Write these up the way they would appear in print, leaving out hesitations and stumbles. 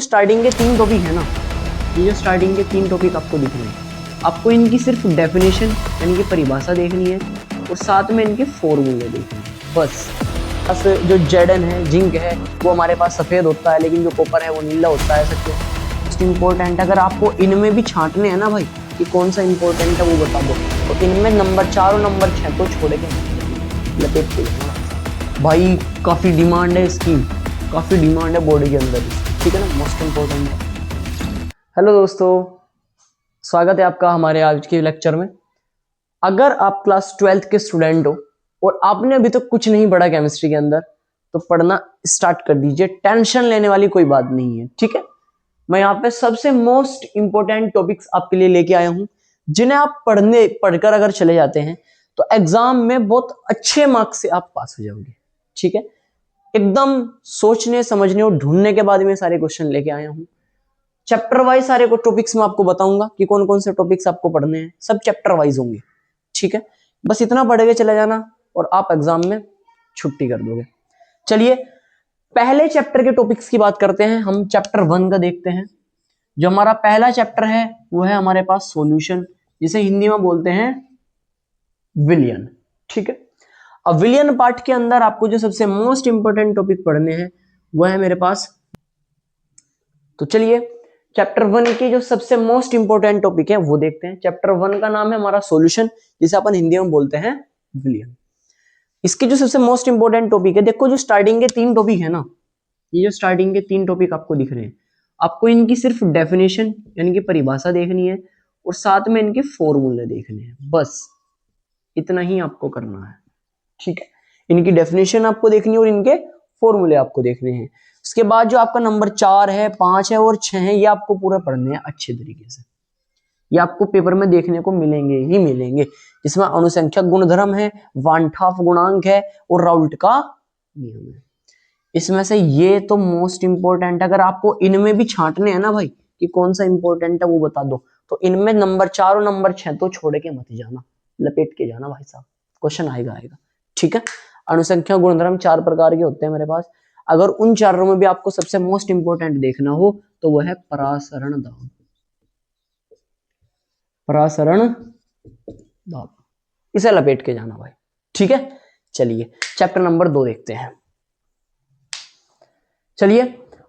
Starting के 3 topic है ना, ये जो स्टार्टिंग के 3 टॉपिक आपको दिख रहे हैं, आपको इनकी सिर्फ डेफिनेशन यानी कि परिभाषा देखनी है और साथ में इनके फॉर्मूले देखने हैं बस। जो जेडन है, जिंक है, वो हमारे पास सफ़ेद होता है, लेकिन जो कॉपर है वो नीला होता है। ऐसा क्यों? मोस्ट इम्पोर्टेंट अगर आपको इनमें भी छांटने हैं ना भाई कि कौन सा इम्पोर्टेंट है वो बता दो, तो इनमें नंबर 4 और नंबर 6 तो छोड़ के लपेट के भाई काफ़ी डिमांड है इसकी, काफ़ी डिमांड है बॉडी के अंदर, ठीक है ना, मोस्ट इम्पोर्टेंट है। हेलो दोस्तों, स्वागत है आपका हमारे आज के लेक्चर में। अगर आप क्लास 12th के स्टूडेंट हो और आपने अभी तक कुछ नहीं पढ़ा केमिस्ट्री के अंदर, तो पढ़ना स्टार्ट कर दीजिए। टेंशन लेने वाली कोई बात नहीं है, ठीक है। मैं यहाँ पे सबसे मोस्ट इंपोर्टेंट टॉपिक्स आपके लिए लेके आया हूँ, जिन्हें आप पढ़कर अगर चले जाते हैं तो एग्जाम में बहुत अच्छे मार्क्स से आप पास हो जाओगे, ठीक है। एकदम सोचने समझने और ढूंढने के बाद में सारे क्वेश्चन लेके आया हूँ। चैप्टर वाइज सारे को टॉपिक्स में आपको बताऊंगा कि कौन कौन से टॉपिक्स आपको पढ़ने हैं, सब चैप्टर वाइज होंगे, ठीक है। बस इतना पढ़ के चले जाना और आप एग्जाम में छुट्टी कर दोगे। चलिए पहले चैप्टर के टॉपिक्स की बात करते हैं। हम चैप्टर 1 का देखते हैं। जो हमारा पहला चैप्टर है वो है हमारे पास सॉल्यूशन, जिसे हिंदी में बोलते हैं विलयन, ठीक है। अब विलयन पार्ट के अंदर आपको जो सबसे मोस्ट इंपोर्टेंट टॉपिक पढ़ने हैं वो है मेरे पास, तो चलिए चैप्टर 1 के जो सबसे मोस्ट इंपोर्टेंट टॉपिक है वो देखते हैं। चैप्टर 1 का नाम है हमारा सॉल्यूशन, जिसे अपन हिंदी में बोलते हैं विलयन। इसके जो सबसे मोस्ट इंपोर्टेंट टॉपिक है, देखो जो स्टार्टिंग के 3 टॉपिक है ना, ये जो स्टार्टिंग के 3 टॉपिक आपको दिख रहे हैं, आपको इनकी सिर्फ डेफिनेशन यानी कि परिभाषा देखनी है और साथ में इनके फॉर्मूले देखने हैं, बस इतना ही आपको करना है, ठीक है। इनकी डेफिनेशन आपको देखनी है और इनके फॉर्मूले आपको देखने हैं। उसके बाद जो आपका नंबर 4 है, 5 है और 6 है, ये आपको पूरा पढ़ने हैं अच्छे तरीके से। ये आपको पेपर में देखने को मिलेंगे ही मिलेंगे, जिसमें अनुसंख्यक गुणधर्म है, वान हाफ गुणांक है और राउल्ट का नियम है। इसमें से ये तो मोस्ट इंपोर्टेंट, अगर आपको इनमें भी छांटने हैं ना भाई कि कौन सा इंपोर्टेंट है वो बता दो, तो इनमें नंबर 4 और नंबर 6 तो छोड़ के मत जाना, लपेट के जाना भाई साहब, क्वेश्चन आएगा, ठीक है। अनुसंख्यक गुणधर्म 4 प्रकार के होते हैं मेरे पास। अगर उन चारों में भी आपको सबसे मोस्ट इंपोर्टेंट देखना हो तो वह है परासरण दाब, परासरण दाब, इसे लपेट के जाना भाई, ठीक है। चलिए चैप्टर नंबर 2 देखते हैं। चलिए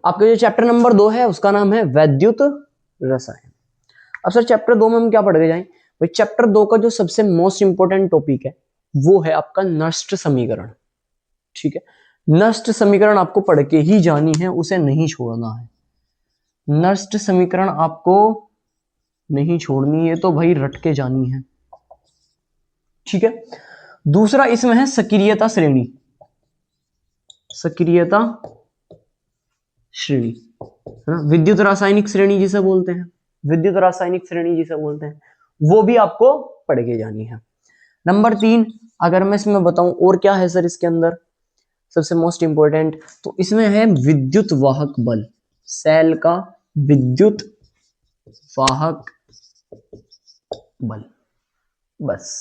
आपका जो चैप्टर नंबर 2 है उसका नाम है वैद्युत रसायन। अब सर चैप्टर 2 में हम क्या पढ़ के जाएं भाई? चैप्टर 2 का जो सबसे मोस्ट इंपोर्टेंट टॉपिक है वो है आपका नष्ट समीकरण, ठीक है। नष्ट समीकरण आपको पढ़ के ही जानी है, उसे नहीं छोड़ना है। नष्ट समीकरण आपको नहीं छोड़नी है, तो भाई रट के जानी है, ठीक है। दूसरा इसमें है सक्रियता श्रेणी, सक्रियता श्रेणी है ना, विद्युत रासायनिक श्रेणी जिसे बोलते हैं, विद्युत रासायनिक श्रेणी जिसे बोलते हैं, वो भी आपको पढ़ के जानी है। नंबर 3 अगर मैं इसमें बताऊं और क्या है सर इसके अंदर सबसे मोस्ट इंपोर्टेंट, तो इसमें है विद्युत वाहक बल, सेल का विद्युत वाहक बल। बस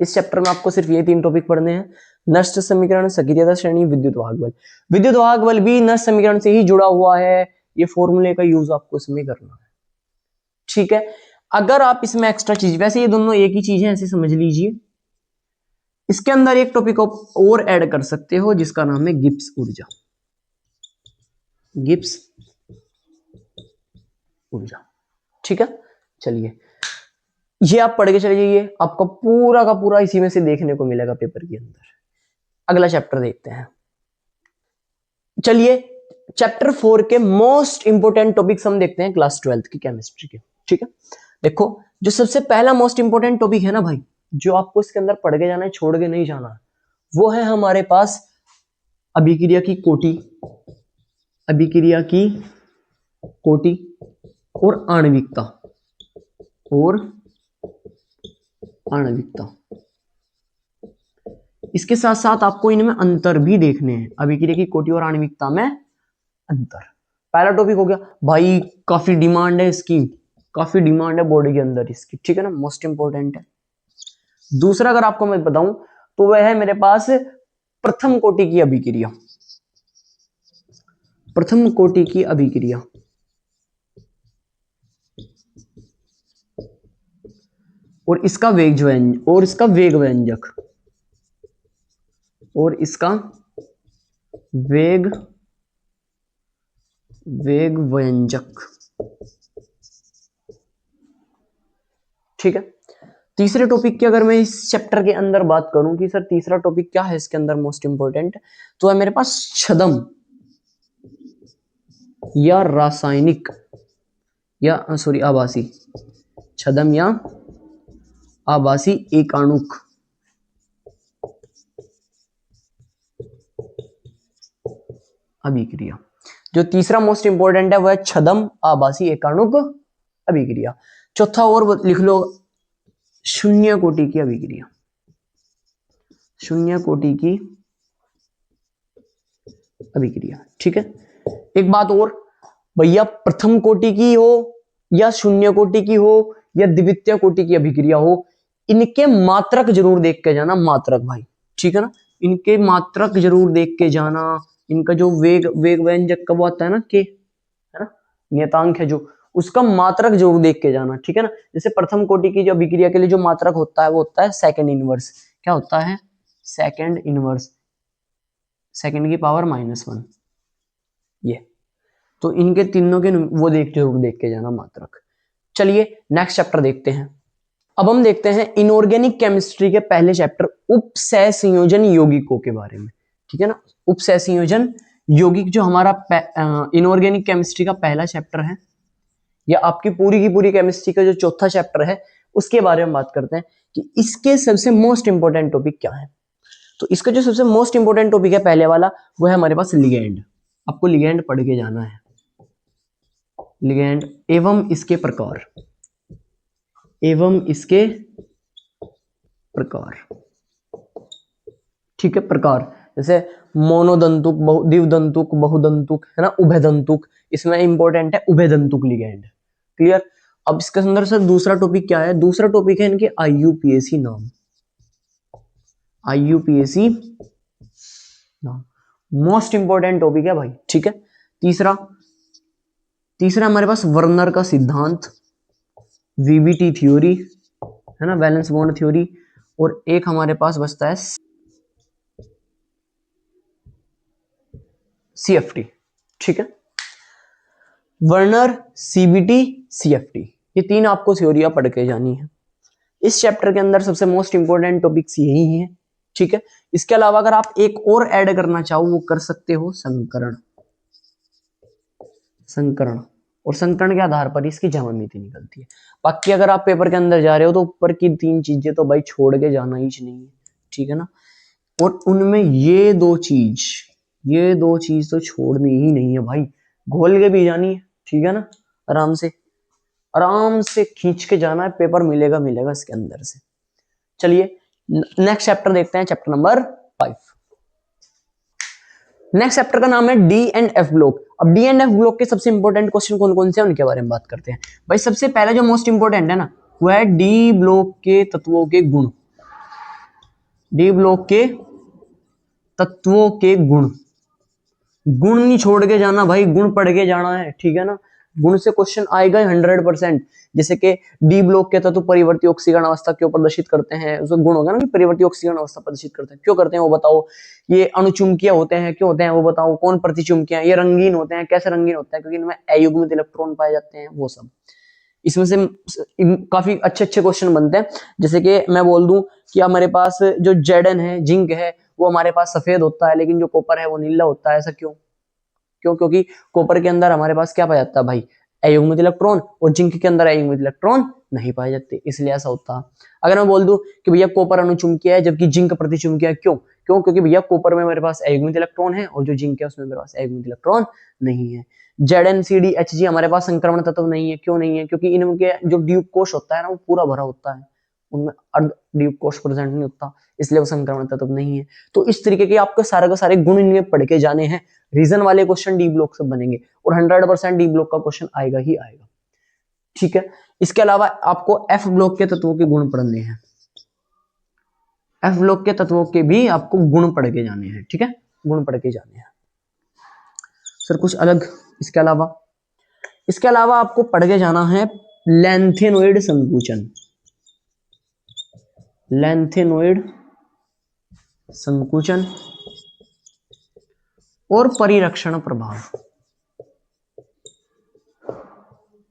इस चैप्टर में आपको सिर्फ ये 3 टॉपिक पढ़ने हैं, नष्ट समीकरण, सक्रियता श्रेणी, विद्युत वाहक बल। विद्युत वाहक बल भी नष्ट समीकरण से ही जुड़ा हुआ है, ये फॉर्मूले का यूज आपको इसमें करना है, ठीक है। अगर आप इसमें एक्स्ट्रा चीज, वैसे ये दोनों एक ही चीज है ऐसे समझ लीजिए, इसके अंदर एक टॉपिक और ऐड कर सकते हो जिसका नाम है गिब्स ऊर्जा, गिब्स ऊर्जा, ठीक है। चलिए ये आप पढ़ के चले जाइए, आपका पूरा का पूरा इसी में से देखने को मिलेगा पेपर के अंदर। अगला चैप्टर देखते हैं। चलिए चैप्टर 4 के मोस्ट इंपोर्टेंट टॉपिक्स हम देखते हैं क्लास 12th की केमिस्ट्री के, ठीक है। देखो जो सबसे पहला मोस्ट इंपोर्टेंट टॉपिक है ना भाई, जो आपको इसके अंदर पढ़ के जाना है, छोड़ के नहीं जाना, वो है हमारे पास अभिक्रिया की कोटि, अभिक्रिया की कोटि और आणविकता, और आणविकता। इसके साथ साथ आपको इनमें अंतर भी देखने हैं, अभिक्रिया की कोटि और आणविकता में अंतर। पहला टॉपिक हो गया भाई, काफी डिमांड है इसकी, काफी डिमांड है बॉडी के अंदर इसकी, ठीक है ना, मोस्ट इंपोर्टेंट है। दूसरा अगर आपको मैं बताऊं तो वह है मेरे पास प्रथम कोटि की अभिक्रिया, प्रथम कोटि की अभिक्रिया, और इसका वेग व्यंजक और इसका वेग व्यंजक और इसका वेग वेग व्यंजक। ठीक है। तीसरे टॉपिक की अगर मैं इस चैप्टर के अंदर बात करूं कि सर तीसरा टॉपिक क्या है इसके अंदर मोस्ट इंपोर्टेंट, तो है मेरे पास छदम या रासायनिक या सॉरी आभासी, छदम या आभासी एकाणुक अभिक्रिया। जो तीसरा मोस्ट इंपोर्टेंट है वह है छदम आभासी एकाणुक अभिक्रिया। चौथा और लिख लो, शून्य कोटि की अभिक्रिया, शून्य कोटि की अभिक्रिया। ठीक है। एक बात और भैया, प्रथम कोटि की हो या शून्य कोटि की हो या द्वितीय कोटि की अभिक्रिया हो, इनके मात्रक जरूर देख के जाना, मात्रक भाई। ठीक है ना, इनके मात्रक जरूर देख के जाना। इनका जो वेग व्यंजक कब आता है ना, के है ना, नियतांक है जो, उसका मात्रक जरूर देख के जाना। ठीक है ना। जैसे प्रथम कोटि की जो अभिक्रिया के लिए जो मात्रक होता है वो होता है सेकंड इनवर्स। क्या होता है? सेकंड इनवर्स, सेकंड की पावर -1। ये तो इनके तीनों के वो जरूर देख के जाना मात्रक। चलिए नेक्स्ट चैप्टर देखते हैं। अब हम देखते हैं इनऑर्गेनिक केमिस्ट्री के पहले चैप्टर उपसह संयोजन यौगिकों के बारे में। ठीक है ना, उपसह संयोजन यौगिक जो हमारा इनऑर्गेनिक केमिस्ट्री का पहला चैप्टर है, या आपकी पूरी की पूरी केमिस्ट्री का जो चौथा चैप्टर है, उसके बारे में बात करते हैं कि इसके सबसे मोस्ट इंपोर्टेंट टॉपिक क्या है। तो इसका जो सबसे मोस्ट इंपोर्टेंट टॉपिक है पहले वाला, वो है हमारे पास लिगेंड। आपको लिगेंड पढ़ के जाना है, लिगेंड एवं इसके प्रकार, एवं इसके प्रकार। ठीक है, प्रकार जैसे मोनोदंतुक, द्विदंतुक, बहुदंतुक, है ना, उभयदंतुक। इसमें इंपॉर्टेंट है उभयदंतुक लिगेंड। क्लियर। अब इसके अंदर सर दूसरा टॉपिक क्या है? दूसरा टॉपिक है इनके IUPAC नाम, IUPAC नाम मोस्ट इंपॉर्टेंट टॉपिक है भाई। ठीक है। तीसरा हमारे पास वर्नर का सिद्धांत, VBT थ्योरी, है ना, वैलेंस बॉन्ड थ्योरी। और एक हमारे पास बचता है CFT। ठीक है, वर्नर, CBT, CFT, ये तीन आपको थ्योरियां पढ़ के जानी है। इस चैप्टर के अंदर सबसे मोस्ट इंपोर्टेंट टॉपिक्स यही हैं। ठीक है। इसके अलावा अगर आप एक और ऐड करना चाहो वो कर सकते हो, संकरण। संकरण, और संकरण के आधार पर इसकी ज्यामिति निकलती है। बाकी अगर आप पेपर के अंदर जा रहे हो तो ऊपर की तीन चीजें तो भाई छोड़ के जाना ही नहीं है। ठीक है ना, और उनमें ये दो चीज तो छोड़नी ही नहीं है भाई, घोल के भी जानी है। ठीक है ना, आराम से खींच के जाना है, पेपर मिलेगा इसके अंदर से। चलिए नेक्स्ट चैप्टर देखते हैं, चैप्टर नंबर 5। नेक्स्ट चैप्टर का नाम है D&F ब्लॉक। अब D&F ब्लॉक के सबसे इंपॉर्टेंट क्वेश्चन कौन कौन से हैं उनके बारे में बात करते हैं। भाई सबसे पहला जो मोस्ट इंपॉर्टेंट है ना, वो है डी ब्लॉक के तत्वों के गुण। डी ब्लॉक के तत्वों के गुण नहीं छोड़ के जाना भाई, गुण पढ़ के जाना है। ठीक है ना, गुण से क्वेश्चन आएगा 100%। जैसे कि डी ब्लॉक के तत्व परिवर्ती ऑक्सीकरण अवस्था क्यों प्रदर्शित करते हैं, उसका गुण होगा ना कि परिवर्ती ऑक्सीकरण अवस्था प्रदर्शित करते हैं, क्यों करते हैं वो बताओ। ये अणुचुंबकीय होते हैं, क्यों होते हैं वो बताओ। कौन प्रतिचुंबकीय है, ये रंगीन होते हैं, कैसे रंगीन होते हैं, क्योंकि इनमें अयुग्मित इलेक्ट्रॉन पाए जाते हैं, वो सब। इसमें से काफी अच्छे क्वेश्चन बनते हैं। जैसे कि मैं बोल दूं कि हमारे पास जो Zn है, जिंक है, वो हमारे पास सफेद होता है, लेकिन जो कॉपर है वो नीला होता है। ऐसा क्यों? क्योंकि कॉपर के अंदर हमारे पास क्या पाया जाता है भाई, अयुग्मित इलेक्ट्रॉन, और जिंक के अंदर अयुग्मित इलेक्ट्रॉन नहीं पाए जाते, इसलिए ऐसा होता है। अगर मैं बोल दूं कि भैया कॉपर अणुचुंबकीय है जबकि जिंक प्रतिचुंबकीय है, क्यों? क्योंकि भैया कॉपर में मेरे पास अयुग्मित इलेक्ट्रॉन है और जो जिंक है उसमें मेरे पास अयुग्मित इलेक्ट्रॉन नहीं है। ZnCdHg हमारे पास संक्रमण तत्व नहीं है, क्यों नहीं है? क्योंकि इनके जो ड्यूब कोश होता है ना वो पूरा भरा होता है, उनमें अर्ध ड्यूब कोश प्रेजेंट नहीं होता, इसलिए वो संक्रमण तत्व नहीं है। तो इस तरीके के आपको सारे गुण इनमें पढ़ के जाने हैं। रीजन वाले क्वेश्चन डी ब्लॉक से बनेंगे और 100% डी ब्लॉक का क्वेश्चन आएगा ही आएगा। ठीक है। इसके अलावा आपको एफ ब्लॉक के तत्वों के गुण पढ़ने हैं, एफ ब्लॉक के तत्वों के भी आपको गुण पढ़ के जाने हैं। ठीक है, गुण पढ़ के जाने हैं सर। कुछ अलग इसके अलावा आपको पढ़ के जाना है लैंथेनोइड संकुचन। लैंथेनोइड संकुचन और परिरक्षण प्रभाव।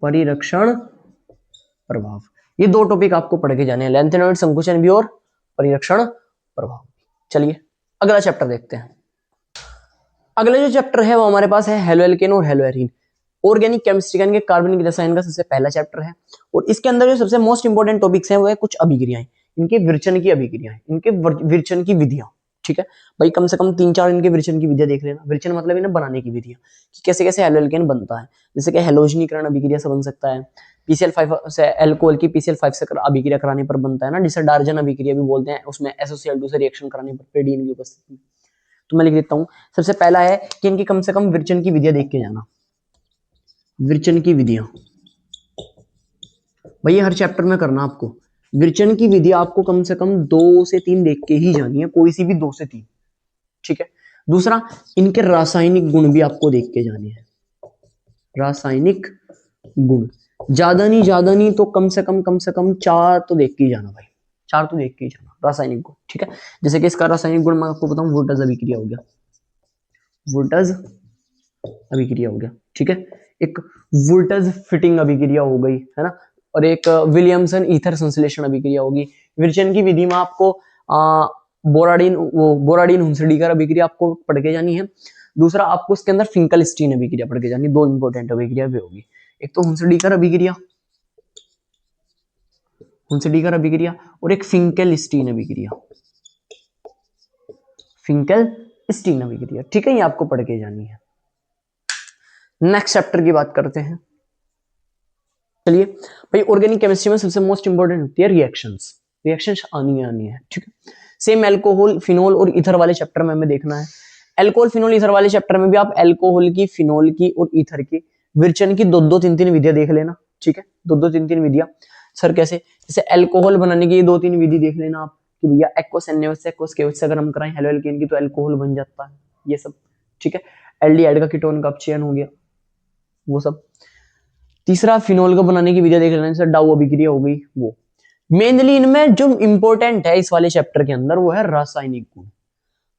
परिरक्षण प्रभाव, ये दो टॉपिक आपको पढ़ के जाने हैं, लैंथेनोइड संकुचन भी और परिरक्षण प्रभाव। चलिए अगला चैप्टर देखते हैं। अगला जो चैप्टर है वो हमारे पास है हेलोएल्केन और हेलोएरीन। ऑर्गेनिक केमिस्ट्री का, इनके कार्बनिक रसायन का सबसे पहला चैप्टर है और इसके अंदर जो सबसे मोस्ट इंपोर्टेंट टॉपिक्स हैं वो है कुछ अभिक्रियाएं, इनके विरचन की अभिक्रियाएं, इनके विरचन की विधियां। ठीक है भाई, कम से कम 3-4 इनके विरचन की विधियां देख लेना। विरचन मतलब इन्हें बनाने की विधियां कि कैसे कैसे हेलोएल्केन बनता है। जैसे कि हेलोजनीकरण अभिक्रिया से बन सकता है, PCl5 से अल्कोहल की PCl5 से अभिक्रिया कराने पर बनता है ना, जिसे डार्जन अभिक्रिया भी बोलते हैं, उसमें SOCl2 से रिएक्शन कराने पर पेडिन की उपस्थिति में। तो मैं लिख देता हूं, सबसे पहला है कि इनकी कम से कम विरचन की विधियां देख के जाना। विरचन की विधियां भैया हर चैप्टर में करना आपको। विरचन की विधि आपको कम से कम 2 से 3 देख के ही जानी है, कोई सी भी 2 से 3। ठीक है, दूसरा इनके रासायनिक गुण भी आपको देख के जाने हैं। रासायनिक गुण ज्यादा नहीं तो कम से कम 4 तो देख के ही जाना भाई, 4 तो देख के ही जाना रासायनिक गुण। ठीक है, जैसे कि इसका रासायनिक गुण मैं आपको बताऊं, वुडर्स अभिक्रिया हो गया, वुडर्स अभिक्रिया हो गया। ठीक है, एक वुल्टज फिटिंग अभिक्रिया हो गई है ना, और एक विलियमसन ईथर संश्लेषण अभिक्रिया होगी। विरचन की विधि में आपको बोराडीन हुंसडीकर अभिक्रिया आपको पढ़ के जानी है। दूसरा आपको इसके अंदर फिंकलस्टीन अभिक्रिया पढ़ के जानी है। 2 इंपॉर्टेंट अभिक्रिया भी होगी, एक तो हुंसडीकर अभिक्रिया, हुंसडीकर अभिक्रिया, और एक फिंकलस्टीन अभिक्रिया, फिंकलस्टीन अभिक्रिया। ठीक है, ये आपको पढ़ के जानी है। नेक्स्ट चैप्टर की बात करते हैं। चलिए भाई, ऑर्गेनिक केमिस्ट्री में सबसे मोस्ट इंपोर्टेंट होती है रिएक्शंस। रिएक्शंस आनी है। ठीक है, सेम अल्कोहल, फिनोल और ईथर वाले चैप्टर में हमें देखना है। अल्कोहल, फिनोल, ईथर वाले चैप्टर में भी आप अल्कोहल की, फिनोल की और ईथर की विरचन की 2-2, 3-3 विधियां देख लेना। ठीक है, 2-2, 3-3 विधियां। सर कैसे? जैसे अल्कोहल बनाने की 2-3 विधि देख लेना आप कि भैया एक्वस एन्योस से, एक्वस केवस से अगर हम कराएं हेलोएल्केन की तो अल्कोहल बन जाता है, ये सब। ठीक है, एल्डिहाइड का कीटोन का अपचयन हो गया, वो सब। तीसरा फिनोल को बनाने की विधि देख लेना, जैसे डाउ अभिक्रिया हो गई वो। मेनली इनमें जो इंपॉर्टेंट है इस वाले चैप्टर के अंदर वो है रासायनिक गुण।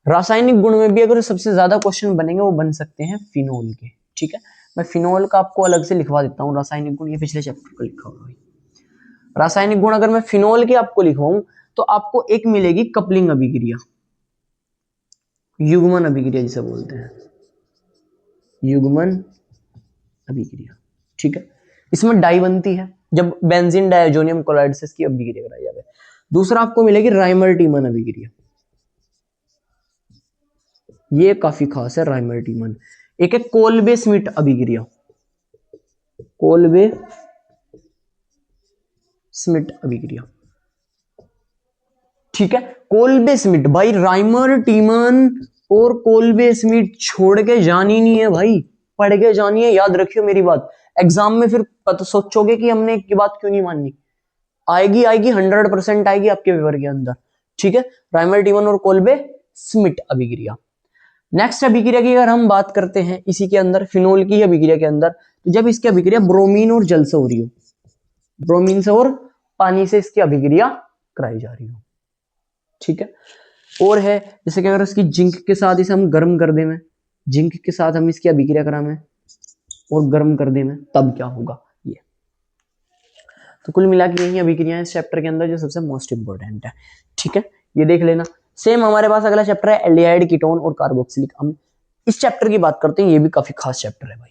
रासायनिक गुण में भी अगर सबसे ज्यादा क्वेश्चन बनेंगे वो बन सकते हैं फिनोल के। ठीक है, मैं फिनोल का आपको अलग से लिखवा देता हूँ, रासायनिक गुण ये पिछले चैप्टर का लिखा हुआ है। रासायनिक गुण अगर मैं फिनोल के आपको लिखवाऊं तो आपको एक मिलेगी कपलिंग अभिक्रिया, युग्मन अभिक्रिया जिसे बोलते हैं, युग्मन अभिक्रिया। ठीक है, इसमें डाई बनती है जब बेंजीन डायजोनियम क्लोराइड से इसकी अभिक्रिया कराई जाए। दूसरा आपको मिलेगी राइमर-टीमन अभिक्रिया, ये काफी खास है राइमर-टीमन। एक है कोल्बे स्मिट अभिक्रिया, कोल्बे स्मिट अभिक्रिया। ठीक है, कोल्बे स्मिट भाई, राइमर टीमन और कोल्बे स्मिट छोड़ के जानी नहीं है भाई, पढ़ के जानी है। याद रखियो मेरी बात, एग्जाम में फिर सोचोगे कि हमने की बात क्यों नहीं माननी। आएगी 100% आएगी आपके पेपर के अंदर। ठीक है, राइमर टीमन और कोल्बे स्मिट अभिक्रिया। नेक्स्ट अभिक्रिया की अगर हम बात करते हैं इसी के अंदर, फिनोल की अभिक्रिया के अंदर, तो जब इसकी अभिक्रिया ब्रोमीन और जल से हो रही हो, ब्रोमीन से और पानी से इसकी अभिक्रिया कराई जा रही हो। ठीक है, और है जैसे कि अगर इसकी जिंक के साथ इसे हम गर्म कर दें, जिंक के साथ हम इसकी अभिक्रिया कराएं और गर्म कर दें, तब क्या होगा ये। तो कुल मिला के यही अभिक्रियाएं इस चैप्टर के अंदर जो सबसे मोस्ट इंपोर्टेंट है। ठीक है, ये देख लेना। सेम हमारे पास अगला चैप्टर है एल्डिहाइड, कीटोन और कार्बोक्सिलिक अम्ल। इस चैप्टर की बात करते हैं, ये भी काफी खास चैप्टर है भाई।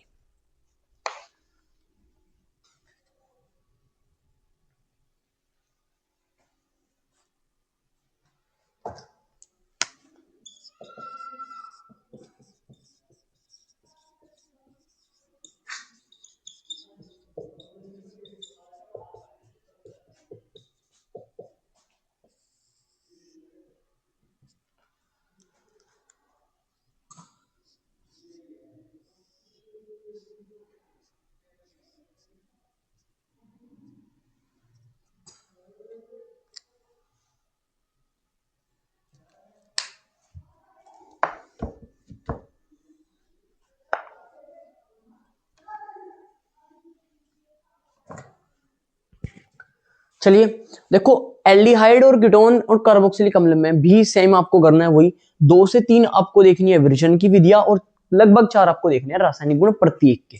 चलिए देखो, एल्डिहाइड और कीटोन और कार्बोक्सिलिक अम्ल में भी सेम आपको करना है वही, 2 से 3 आपको देखनी है विरचन की विधियां और लगभग 4 आपको देखने हैं रासायनिक गुण प्रत्येक के।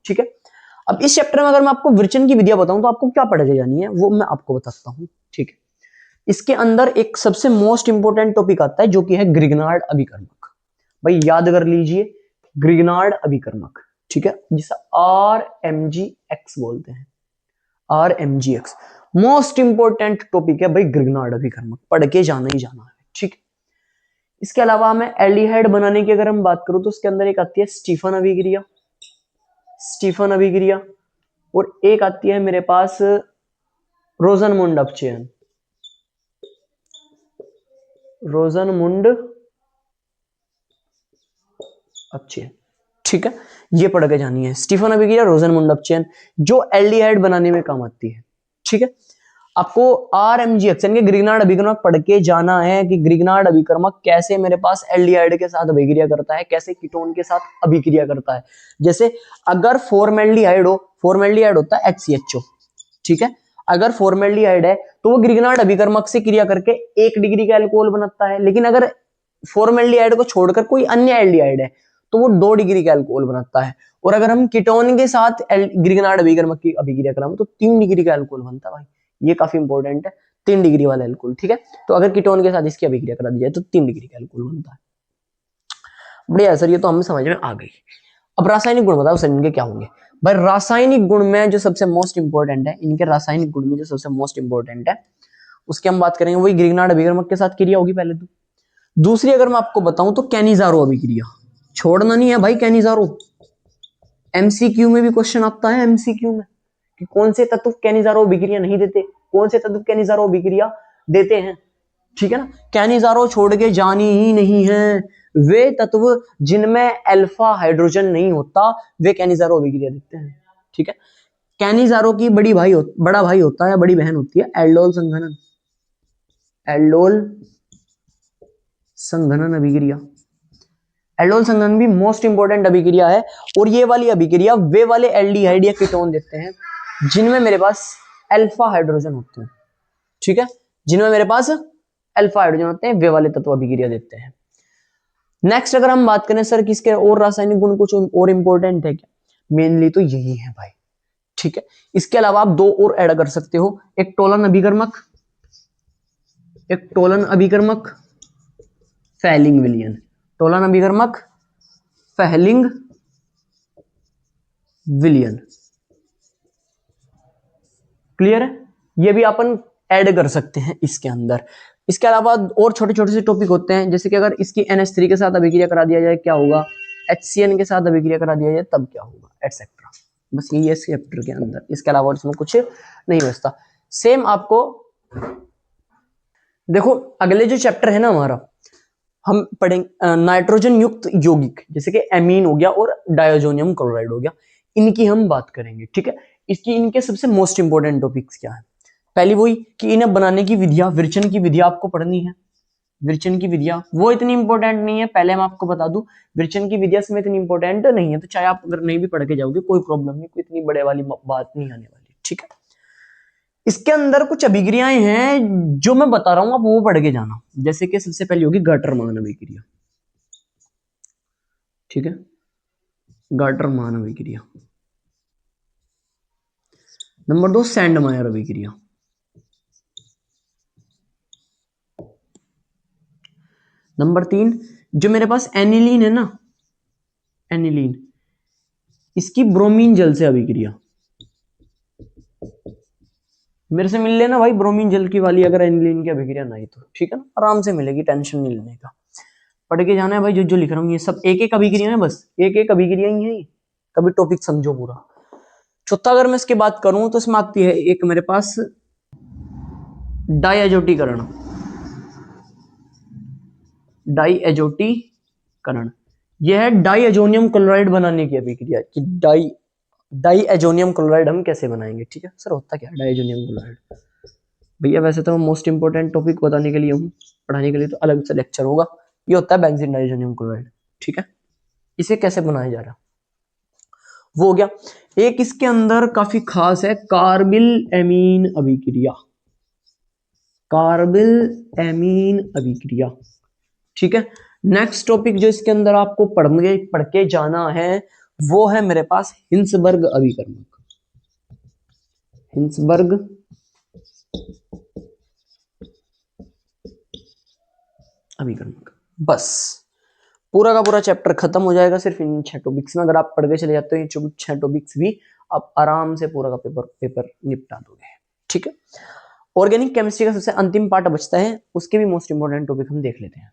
ठीक है, अब इस चैप्टर में अगर मैं आपको विरचन की विधियां बताऊं तो आपको क्या पढ़ के जानी है वो मैं आपको बताता हूं। ठीक है, इसके अंदर एक सबसे मोस्ट इंपोर्टेंट टॉपिक आता है जो कि है ग्रिग्नार्ड अभिकर्मक। भाई याद कर लीजिए, ग्रिग्नार्ड अभिकर्मक। ठीक है, जिसे RMGX बोलते हैं, RMGX मोस्ट इंपोर्टेंट टॉपिक है भाई, ग्रिग्नार्ड अभिकर्मक पढ़ के जाना ही जाना है। ठीक है, इसके अलावा मैं एल्डिहाइड बनाने की अगर हम बात करूं तो उसके अंदर एक आती है स्टीफन अभिक्रिया, स्टीफन अभिक्रिया, और एक आती है मेरे पास रोजनमुंड अपचयन, रोजनमुंड अपचयन। ठीक है, ये पढ़ के जानी है, स्टीफन अभिक्रिया, रोजनमुंड अपचयन, जो एल्डिहाइड बनाने में काम आती है। ठीक है, आपको RMGX यानी कि ग्रिग्नार्ड अभिकर्मक पढ़ के जाना है कि ग्रिग्नार्ड अभिकर्मक कैसे मेरे पास एल्डिहाइड के साथ अभिक्रिया करता है, कैसे कीटोन के साथ अभिक्रिया करता है। जैसे अगर फॉर्मेल्डिहाइड हो, फॉर्मेल्डिहाइड होता है HCHO। ठीक है, अगर फॉर्मेल्डिहाइड है तो वो ग्रिग्नार्ड अभिकर्मक से क्रिया करके 1 डिग्री का अल्कोहल बनाता है, लेकिन अगर फॉर्मेल्डिहाइड को छोड़कर कोई अन्य एल्डिहाइड है तो वो 2 डिग्री का अल्कोहल बनाता है। और अगर हम कीटोन के साथ ग्रिग्नार्ड अभिकर्मक की अभिक्रिया कराएं तो 3 डिग्री का अल्कोहल बनता है। भाई ये काफी इंपॉर्टेंट है, 3 डिग्री वाला अल्कोहल। ठीक है, तो अगर कीटोन के साथ इसकी अभिक्रिया करा दी जाए तो 3 डिग्री का अल्कोहल बनता है। बढ़िया सर, ये तो हमें समझ में आ गई। अब रासायनिक गुण बताओ सर इनके क्या होंगे। भाई रासायनिक गुण में जो सबसे मोस्ट इंपॉर्टेंट है, इनके रासायनिक गुण में जो सबसे मोस्ट इंपॉर्टेंट है उसकी हम बात करेंगे, वही ग्रिग्नार्ड अभिकर्मक के साथ क्रिया होगी पहले तो। दूसरी अगर मैं आपको बताऊं तो कैनिजारो अभिक्रिया, छोड़ना नहीं है भाई कैनिजारो। MCQ में भी क्वेश्चन आता है, MCQ में कि कौन से तत्व कैनिजारो अभिक्रिया नहीं देते, कौन से तत्व कैनिजारो अभिक्रिया देते हैं। ठीक है ना, कैनिजारो छोड़ के जानी ही नहीं है। वे तत्व जिनमें अल्फा हाइड्रोजन नहीं होता वे कैनिजारो अभिक्रिया देते हैं। ठीक है, कैनिजारो की बड़ा भाई होता है, बड़ी बहन होती है एल्डोल संघनन, एल्डोल संघनन अभिक्रिया। एल्डोल संघनन भी मोस्ट इंपोर्टेंट अभिक्रिया है, और ये वाली अभिक्रिया वे वाले एल्डिहाइड या कीटोन देते हैं जिनमें मेरे पास अल्फा हाइड्रोजन होते हैं। ठीक है, जिनमें मेरे पास अल्फा हाइड्रोजन होते हैं वे वाले तत्व अभिक्रिया देते हैं। नेक्स्ट अगर हम बात करें सर किसके और रासायनिक गुण कुछ और इंपॉर्टेंट है क्या, मेनली तो यही है भाई। ठीक है, इसके अलावा आप 2 और ऐड कर सकते हो, एक टोलन अभिकर्मक, एक टोलन अभिकर्मक, फैलिंग विलियन, टोलन अभिकर्मक, फैलिंग विलियन। क्लियर है, ये भी अपन ऐड कर सकते हैं इसके अंदर। इसके अलावा और छोटे छोटे से टॉपिक होते हैं, जैसे कि अगर इसकी NH3 के साथ अभिक्रिया करा दिया जाए क्या होगा, HCN के साथ अभिक्रिया करा दिया जाए तब क्या होगा, एटसेट्रा। बस ये इस चैप्टर के अंदर, इसके अलावा इसमें कुछ नहीं बचता। सेम आपको देखो अगले जो चैप्टर है ना हमारा, हम पढ़ेंगे नाइट्रोजन युक्त यौगिक, जैसे कि एमीन हो गया और डायजोनियम क्लोराइड हो गया, इनकी हम बात करेंगे। ठीक है, इनके सबसे मोस्ट इंपोर्टेंट टॉपिक्स क्या है। पहली वही कि इन्हें बनाने की विधियां, विरचन की विधियां आपको पढ़नी है। विरचन की विधियां वो इतनी इंपॉर्टेंट नहीं है, पहले मैं आपको बता दूं, विरचन की विधियां इसमें इतनी इंपॉर्टेंट नहीं है, तो चाहे आप अगर नहीं भी पढ़ के जाओगे कोई प्रॉब्लम नहीं, कोई इतनी बड़े वाली बात नहीं आने वाली। ठीक है, इसके अंदर कुछ अभिक्रियाएं हैं जो मैं बता रहा हूं, आप वो पढ़ के जाना। जैसे कि सबसे पहली होगी गाटरमान अभिक्रिया। ठीक है, गाटरमान अभिक्रिया। नंबर 2 सैंडमायर अभिक्रिया। नंबर 3 जो मेरे पास एनिलीन है ना, एनिलीन, इसकी ब्रोमीन जल से अभिक्रिया। मेरे से मिल लेना भाई ब्रोमीन जल की वाली अगर एनिलीन की अभिक्रिया नहीं तो। ठीक है ना, आराम से मिलेगी, टेंशन नहीं लेने का, पढ़ के जाना है भाई। जो जो लिख रहा हूँ ये सब एक एक अभिक्रिया है, बस एक एक अभिक्रिया ही है, कभी टॉपिक समझो पूरा। चौथा अगर मैं इसकी बात करूं तो इसमें आती है एक मेरे पास डायएजोटीकरण, डायएजोटीकरण, यह है डायएजोनियम क्लोराइड बनाने की अभिक्रिया कि डायएजोनियम क्लोराइड हम कैसे बनाएंगे। ठीक है सर, होता क्या है डायएजोनियम क्लोराइड। भैया वैसे तो मोस्ट इंपोर्टेंट टॉपिक बताने के लिए हूँ, पढ़ाने के लिए तो अलग से लेक्चर होगा। ये होता है बेंजीन डायएजोनियम क्लोराइड। ठीक है, इसे कैसे बनाया जा रहा है, वो हो गया। एक इसके अंदर काफी खास है, कार्बिल एमीन अभिक्रिया, कार्बिल एमीन अभिक्रिया। ठीक है, नेक्स्ट टॉपिक जो इसके अंदर आपको पढ़ के जाना है वो है मेरे पास हिंसबर्ग अभिकर्मक, हिंसबर्ग अभिकर्मक। बस पूरा का पूरा चैप्टर खत्म हो जाएगा सिर्फ इन 6 टॉपिक्स में। अगर आप पढ़ के चले जाते हो ये 6 टॉपिक्स भी आप आराम से पूरा का पेपर निपटा दोगे। ठीक है, ऑर्गेनिक केमिस्ट्री का सबसे अंतिम पार्ट बचता है, उसके भी मोस्ट इंपोर्टेंट टॉपिक हम देख लेते हैं।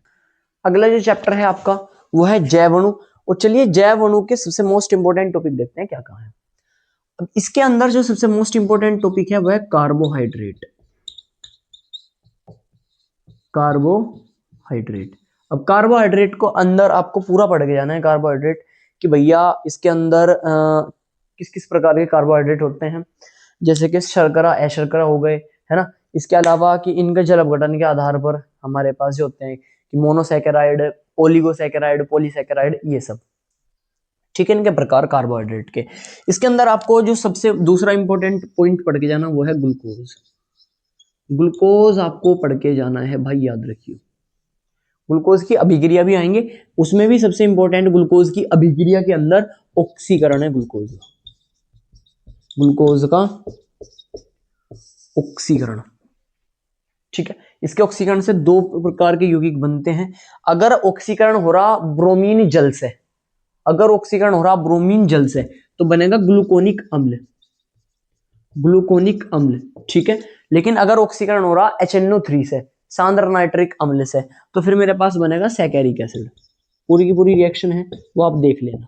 अगला जो चैप्टर है आपका वो है जैव अणु। और चलिए जैव अणु के सबसे मोस्ट इंपोर्टेंट टॉपिक देखते हैं क्या कहा है। अब इसके अंदर जो सबसे मोस्ट इंपोर्टेंट टॉपिक है वो है कार्बोहाइड्रेट, कार्बोहाइड्रेट। अब कार्बोहाइड्रेट को अंदर आपको पूरा पढ़ के जाना है कार्बोहाइड्रेट कि भैया इसके अंदर किस किस प्रकार के कार्बोहाइड्रेट होते हैं, जैसे कि शर्करा, अशर्करा हो गए, है ना। इसके अलावा कि इनके जल अपघटन के आधार पर हमारे पास जो होते हैं कि मोनोसैकेराइड, ओलिगोसैकेराइड, पॉलीसैकेराइड, ये सब। ठीक है, इनके प्रकार कार्बोहाइड्रेट के। इसके अंदर आपको जो सबसे दूसरा इंपॉर्टेंट पॉइंट पढ़ के जाना वो है ग्लूकोज। ग्लूकोज आपको पढ़ के जाना है भाई, याद रखिए। ग्लूकोज की अभिक्रिया भी आएंगे, उसमें भी सबसे इंपॉर्टेंट ग्लूकोज की अभिक्रिया के अंदर ऑक्सीकरण है ग्लूकोज का, ग्लूकोज का ऑक्सीकरण। ठीक है, इसके ऑक्सीकरण से 2 प्रकार के यौगिक बनते हैं। अगर ऑक्सीकरण हो रहा ब्रोमीन जल से, अगर ऑक्सीकरण हो रहा ब्रोमीन जल से तो बनेगा ग्लूकोनिक अम्ल, ग्लूकोनिक अम्ल। ठीक है, लेकिन अगर ऑक्सीकरण हो रहा HNO3 से, सांद्र नाइट्रिक अम्ल से, तो फिर मेरे पास बनेगा सैकेरिक एसिड। पूरी की पूरी रिएक्शन है वो आप देख लेना,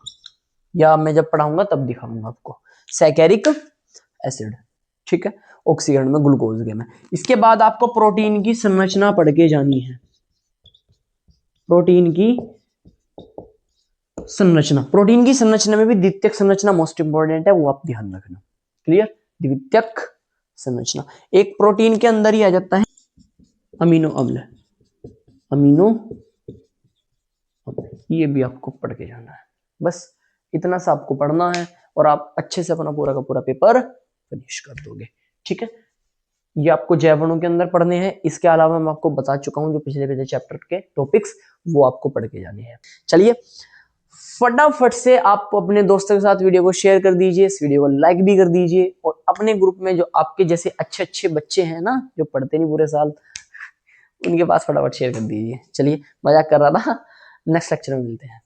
या मैं जब पढ़ाऊंगा तब दिखाऊंगा आपको, सैकेरिक एसिड। ठीक है, ऑक्सीकरण में ग्लूकोज के में। इसके बाद आपको प्रोटीन की संरचना पढ़ के जानी है, प्रोटीन की संरचना। प्रोटीन की संरचना में भी द्वितीयक संरचना मोस्ट इंपोर्टेंट है, वो आप ध्यान रखना। क्लियर, द्वितीयक संरचना एक प्रोटीन के अंदर ही आ जाता है अमीनो अम्ल, अमीनो अम्ल, ये भी आपको पढ़ के जाना है। बस इतना सा आपको पढ़ना है और आप अच्छे से अपना पूरा का पूरा पेपर फिनिश कर दोगे। ठीक है, ये आपको जैव अणु के अंदर पढ़ने हैं। इसके अलावा मैं आपको बता चुका हूं जो पिछले चैप्टर के टॉपिक्स वो आपको पढ़ के जाने हैं। चलिए फटाफट से आप अपने दोस्तों के साथ वीडियो को शेयर कर दीजिए, इस वीडियो को लाइक भी कर दीजिए, और अपने ग्रुप में जो आपके जैसे अच्छे अच्छे बच्चे हैं ना, जो पढ़ते नहीं पूरे साल, उनके पास फटाफट शेयर कर दीजिए। चलिए मजाक कर रहा था, नेक्स्ट लेक्चर में मिलते हैं।